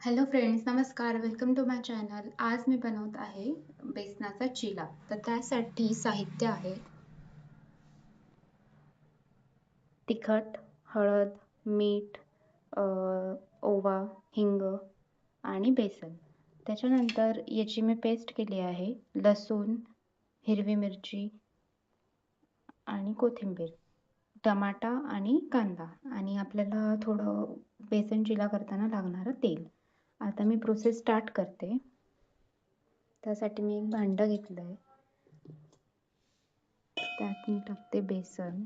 Hello friends, नमस्कार. Welcome to my channel. आज मी बनवत आहे बेसनाचा चिला. तर त्यासाठी साहित्य आहे तिखट, हळद, मीठ, अ, ओवा, हिंग आणि बेसन. त्याच्यानंतर याची मी पेस्ट केली आहे. लसूण, हिरवी मिरची आणि कोथिंबीर, टमाटा आणि कांदा आणि आपल्याला थोडं बेसन चिला करताना लागणारं तेल. आता मी प्रोसेस स्टार्ट करते. त्यासाठी मी एक भांडं घेतलं आहे. त्यात मी टाकते बेसन.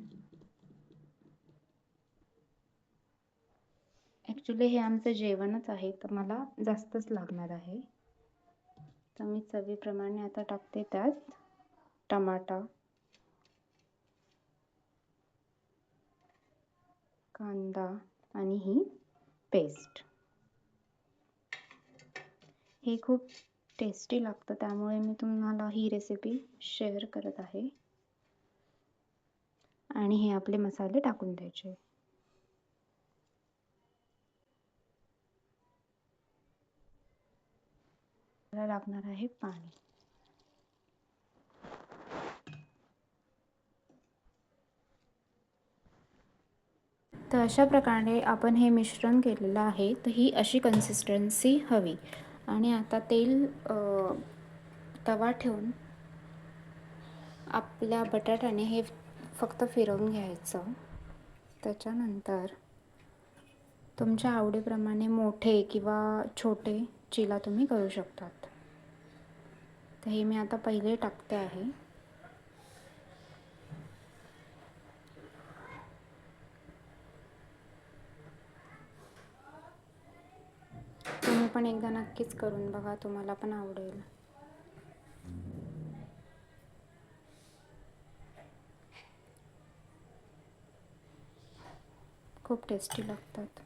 ॲक्च्युली हे आमचं जेवणच आहे, तर मला जास्तच लागणार आहे. तर मी चवीप्रमाणे आता टाकते त्यात टमाटा, कांदा आणि ही पेस्ट. हे खूप टेस्टी लागतं, त्यामुळे मी तुम्हाला ही रेसिपी शेअर करत आहे. आणि हे आपले मसाले टाकून द्यायचे. मला लागणार आहे पाणी. तर अशा प्रकारे आपण हे मिश्रण केलेलं आहे. तर ही अशी कन्सिस्टन्सी हवी. आणि आता तेल तवा ठेवून आपल्या बटाट्याने हे फक्त फिरवून घ्यायचं. त्याच्यानंतर तुमच्या आवडीप्रमाणे मोठे किंवा छोटे चिला तुम्ही करू शकतात. तर हे मी आता पहिले टाकते आहे. तुम्ही पण एकदा नक्कीच करून बघा, तुम्हाला पण आवडेल. खूप टेस्टी लागतात.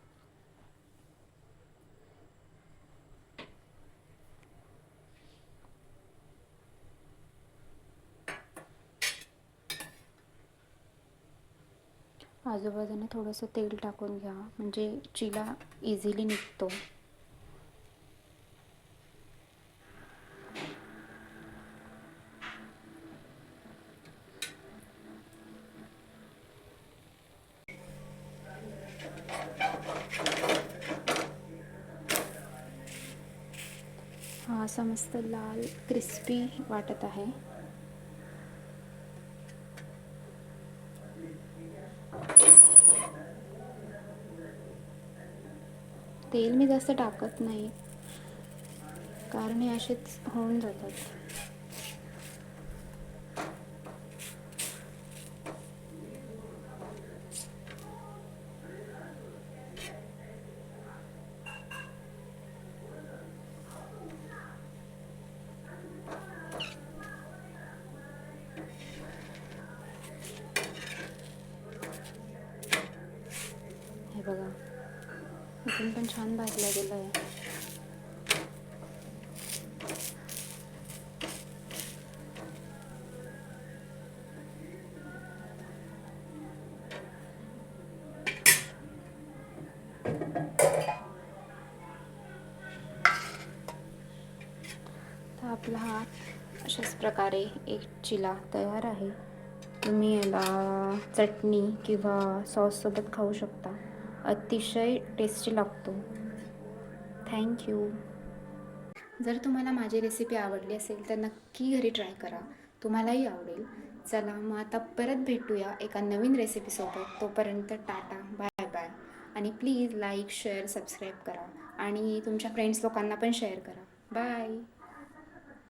आजूबाजूने थोडंसं तेल टाकून घ्या, म्हणजे चिला इझिली निघतो. हा असा मस्त लाल क्रिस्पी वाटत आहे. तेल मी जास्त टाकत नाही, कारण हे असेच होऊन जातात. हे बघा, इथून पण छान भाजला गेला आहे. तर आपला हा अशाच प्रकारे एक चिला तयार आहे. तुम्ही याला चटणी किंवा सॉससोबत खाऊ शकता. अतिशय टेस्टी लागतो. थँक्यू. जर तुम्हाला माझी रेसिपी आवडली असेल तर नक्की घरी ट्राय करा, तुम्हालाही आवडेल. चला मग आता परत भेटूया एका नवीन रेसिपीसोबत. तोपर्यंत टाटा, बाय बाय. आणि प्लीज लाईक, शेअर, सबस्क्राईब करा आणि तुमच्या फ्रेंड्स लोकांना पण शेअर करा. बाय.